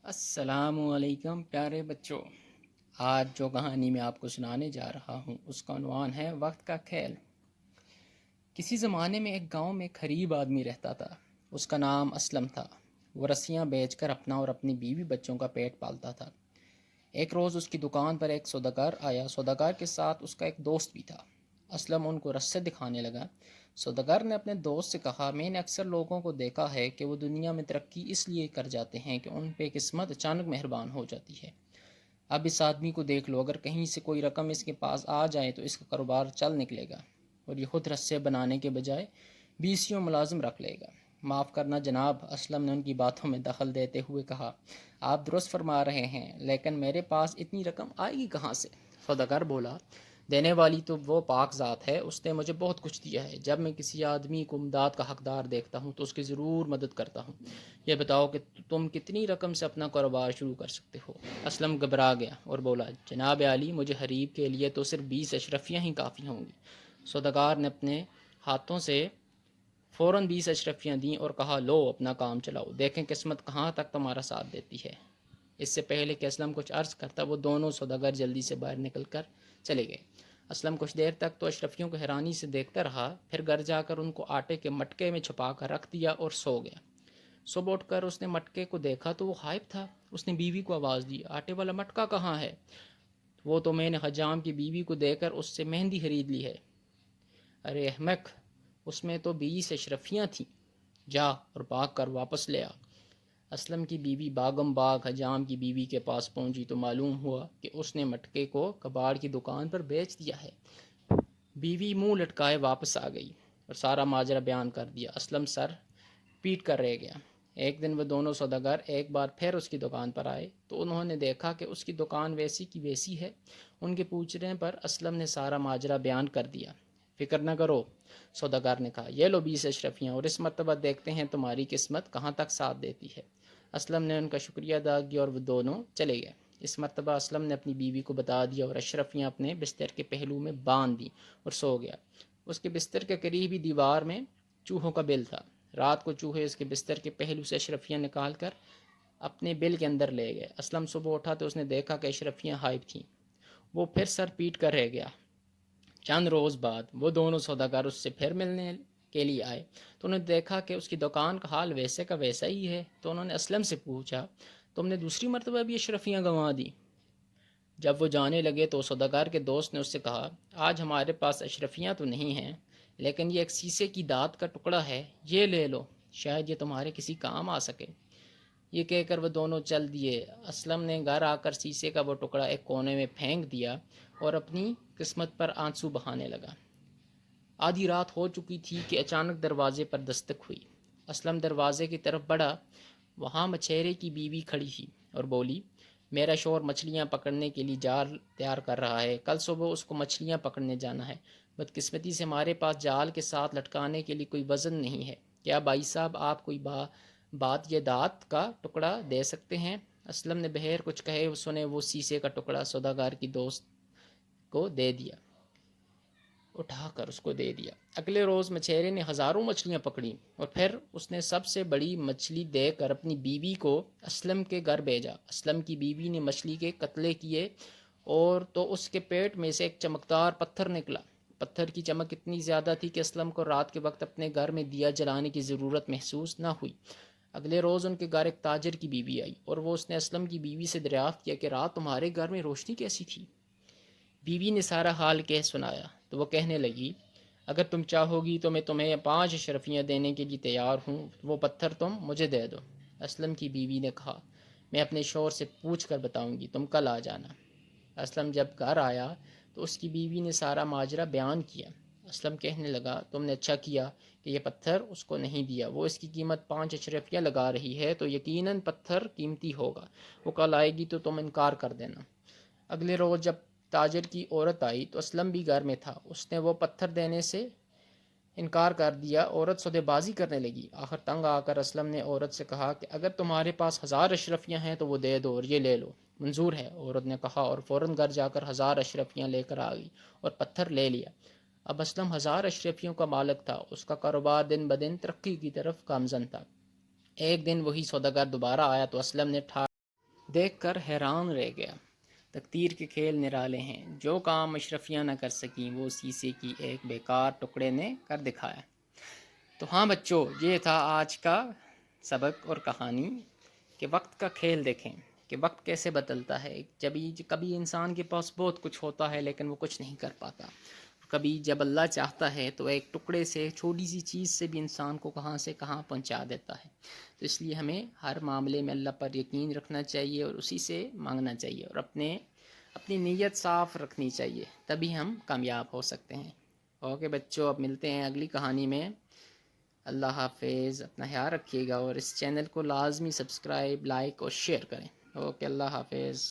السلام علیکم پیارے بچوں، آج جو کہانی میں آپ کو سنانے جا رہا ہوں اس کا عنوان ہے وقت کا کھیل۔ کسی زمانے میں ایک گاؤں میں ایک غریب آدمی رہتا تھا۔ اس کا نام اسلم تھا۔ وہ رسیاں بیچ کر اپنا اور اپنی بیوی بچوں کا پیٹ پالتا تھا۔ ایک روز اس کی دکان پر ایک سوداگر آیا۔ سوداگر کے ساتھ اس کا ایک دوست بھی تھا۔ اسلم ان کو رسے دکھانے لگا۔ سوداگر نے اپنے دوست سے کہا، میں نے اکثر لوگوں کو دیکھا ہے کہ وہ دنیا میں ترقی اس لیے کر جاتے ہیں کہ ان پہ قسمت اچانک مہربان ہو جاتی ہے۔ اب اس آدمی کو دیکھ لو، اگر کہیں سے کوئی رقم اس کے پاس آ جائے تو اس کا کاروبار چل نکلے گا اور یہ خود رسے بنانے کے بجائے 20 ملازم رکھ لے گا۔ معاف کرنا جناب، اسلم نے ان کی باتوں میں دخل دیتے ہوئے کہا، آپ درست فرما رہے ہیں، لیکن میرے پاس اتنی رقم آئے گی کہاں سے؟ سوداگر بولا، دینے والی تو وہ پاک ذات ہے، اس نے مجھے بہت کچھ دیا ہے۔ جب میں کسی آدمی کو امداد کا حقدار دیکھتا ہوں تو اس کی ضرور مدد کرتا ہوں۔ یہ بتاؤ کہ تم کتنی رقم سے اپنا کاروبار شروع کر سکتے ہو؟ اسلم گھبرا گیا اور بولا، جناب عالی، مجھے حریب کے لیے تو صرف 20 اشرفیاں ہی کافی ہوں گی۔ سوداگر نے اپنے ہاتھوں سے فوراً 20 اشرفیاں دیں اور کہا، لو اپنا کام چلاؤ، دیکھیں قسمت کہاں تک تمہارا ساتھ دیتی ہے۔ اس سے پہلے کہ اسلم کچھ عرض کرتا، وہ دونوں سوداگر جلدی سے باہر نکل کر چلے گئے۔ اسلم کچھ دیر تک تو اشرفیوں کو حیرانی سے دیکھتا رہا، پھر گھر جا کر ان کو آٹے کے مٹکے میں چھپا کر رکھ دیا اور سو گیا۔ صبح اٹھ کر اس نے مٹکے کو دیکھا تو وہ غائب تھا۔ اس نے بیوی کو آواز دی، آٹے والا مٹکا کہاں ہے؟ وہ تو میں نے حجام کی بیوی کو دے کر اس سے مہندی خرید لی ہے۔ ارے احمق، اس میں تو 20 اشرفیاں تھیں، جا اور بھاگ کر واپس لے آ۔ اسلم کی بیوی باغم باغ حجام کی بیوی کے پاس پہنچی تو معلوم ہوا کہ اس نے مٹکے کو کباڑ کی دکان پر بیچ دیا ہے۔ بیوی منہ لٹکائے واپس آ گئی اور سارا ماجرا بیان کر دیا۔ اسلم سر پیٹ کر رہ گیا۔ ایک دن وہ دونوں سوداگر ایک بار پھر اس کی دکان پر آئے تو انہوں نے دیکھا کہ اس کی دکان ویسی کی ویسی ہے۔ ان کے پوچھنے پر اسلم نے سارا ماجرا بیان کر دیا۔ فکر نہ کرو، سوداگر نے کہا، یہ لو 20 اشرفیاں اور اس مرتبہ دیکھتے ہیں تمہاری قسمت کہاں تک ساتھ دیتی ہے۔ اسلم نے ان کا شکریہ ادا کیا اور وہ دونوں چلے گئے۔ اس مرتبہ اسلم نے اپنی بیوی کو بتا دیا اور اشرفیاں اپنے بستر کے پہلو میں باندھ دیں اور سو گیا۔ اس کے بستر کے قریب ہی دیوار میں چوہوں کا بل تھا۔ رات کو چوہے اس کے بستر کے پہلو سے اشرفیاں نکال کر اپنے بل کے اندر لے گئے۔ اسلم صبح اٹھا تو اس نے دیکھا کہ اشرفیاں غائب تھیں۔ وہ پھر سر پیٹ کر رہ گیا۔ چند روز بعد وہ دونوں سوداگر اس سے پھر ملنے کے لیے آئے تو انہوں نے دیکھا کہ اس کی دکان کا حال ویسے کا ویسا ہی ہے۔ تو انہوں نے اسلم سے پوچھا، تم نے دوسری مرتبہ بھی اشرفیاں گنوا دی؟ جب وہ جانے لگے تو سوداگر کے دوست نے اس سے کہا، آج ہمارے پاس اشرفیاں تو نہیں ہیں، لیکن یہ ایک سیسے کی دھات کا ٹکڑا ہے، یہ لے لو، شاید یہ تمہارے کسی کام آ سکے۔ یہ کہہ کر وہ دونوں چل دیے۔ اسلم نے گھر آ کر سیسے کا وہ ٹکڑا ایک کونے میں پھینک دیا اور اپنی قسمت پر آنسو بہانے لگا۔ آدھی رات ہو چکی تھی کہ اچانک دروازے پر دستک ہوئی۔ اسلم دروازے کی طرف بڑھا۔ وہاں مچھیرے کی بیوی کھڑی تھی اور بولی، میرا شوہر مچھلیاں پکڑنے کے لیے جال تیار کر رہا ہے، کل صبح اس کو مچھلیاں پکڑنے جانا ہے۔ بدقسمتی سے ہمارے پاس جال کے ساتھ لٹکانے کے لیے کوئی وزن نہیں ہے، کیا بھائی صاحب آپ کوئی بات یہ دھات کا ٹکڑا دے سکتے ہیں؟ اسلم نے بغیر کچھ کہے سنے وہ سیسے کا ٹکڑا سوداگر کی دوست کو دے دیا، اٹھا کر اس کو دے دیا۔ اگلے روز مچھیرے نے ہزاروں مچھلیاں پکڑیں اور پھر اس نے سب سے بڑی مچھلی دے کر اپنی بیوی کو اسلم کے گھر بھیجا۔ اسلم کی بیوی نے مچھلی کے قتلے کیے اور تو اس کے پیٹ میں سے ایک چمکدار پتھر نکلا۔ پتھر کی چمک اتنی زیادہ تھی کہ اسلم کو رات کے وقت اپنے گھر میں دیا جلانے کی ضرورت محسوس نہ ہوئی۔ اگلے روز ان کے گھر ایک تاجر کی بیوی آئی اور وہ اس نے اسلم کی بیوی سے دریافت کیا کہ رات تمہارے گھر میں روشنی کیسی تھی؟ بیوی نے سارا حال کہہ سنایا تو وہ کہنے لگی، اگر تم چاہو گی تو میں تمہیں 5 اشرفیاں دینے کے لیے تیار ہوں، وہ پتھر تم مجھے دے دو۔ اسلم کی بیوی نے کہا، میں اپنے شوہر سے پوچھ کر بتاؤں گی، تم کل آ جانا۔ اسلم جب گھر آیا تو اس کی بیوی نے سارا ماجرا بیان کیا۔ اسلم کہنے لگا، تم نے اچھا کیا کہ یہ پتھر اس کو نہیں دیا، وہ اس کی قیمت 5 اشرفیاں لگا رہی ہے تو یقیناً پتھر قیمتی ہوگا، وہ کل آئے گی تو تم انکار کر دینا۔ اگلے روز جب تاجر کی عورت آئی تو اسلم بھی گھر میں تھا، اس نے وہ پتھر دینے سے انکار کر دیا۔ عورت سودے بازی کرنے لگی۔ آخر تنگ آ کر اسلم نے عورت سے کہا کہ اگر تمہارے پاس 1000 اشرفیاں ہیں تو وہ دے دو اور یہ لے لو۔ منظور ہے، عورت نے کہا اور فوراً گھر جا کر 1000 اشرفیاں لے کر آ گئی اور پتھر لے لیا۔ اب اسلم 1000 اشرفیوں کا مالک تھا، اس کا کاروبار دن بدن ترقی کی طرف گامزن تھا۔ ایک دن وہی سوداگر دوبارہ آیا تو اسلم نے دیکھ کر حیران رہ گیا۔ تقدیر کے کھیل نرالے ہیں، جو کام اشرفیاں نہ کر سکیں وہ شیشے کی ایک بیکار ٹکڑے نے کر دکھایا۔ تو ہاں بچوں، یہ تھا آج کا سبق اور کہانی کہ وقت کا کھیل دیکھیں کہ وقت کیسے بدلتا ہے۔ کبھی انسان کے پاس بہت کچھ ہوتا ہے لیکن وہ کچھ نہیں کر پاتا، کبھی جب اللہ چاہتا ہے تو ایک ٹکڑے سے، چھوٹی سی چیز سے بھی انسان کو کہاں سے کہاں پہنچا دیتا ہے۔ تو اس لیے ہمیں ہر معاملے میں اللہ پر یقین رکھنا چاہیے اور اسی سے مانگنا چاہیے، اور اپنی نیت صاف رکھنی چاہیے، تبھی ہم کامیاب ہو سکتے ہیں۔ اوکے بچوں، اب ملتے ہیں اگلی کہانی میں۔ اللہ حافظ، اپنا خیال رکھیے گا اور اس چینل کو لازمی سبسکرائب، لائک اور شیئر کریں۔ اوکے، اللہ حافظ۔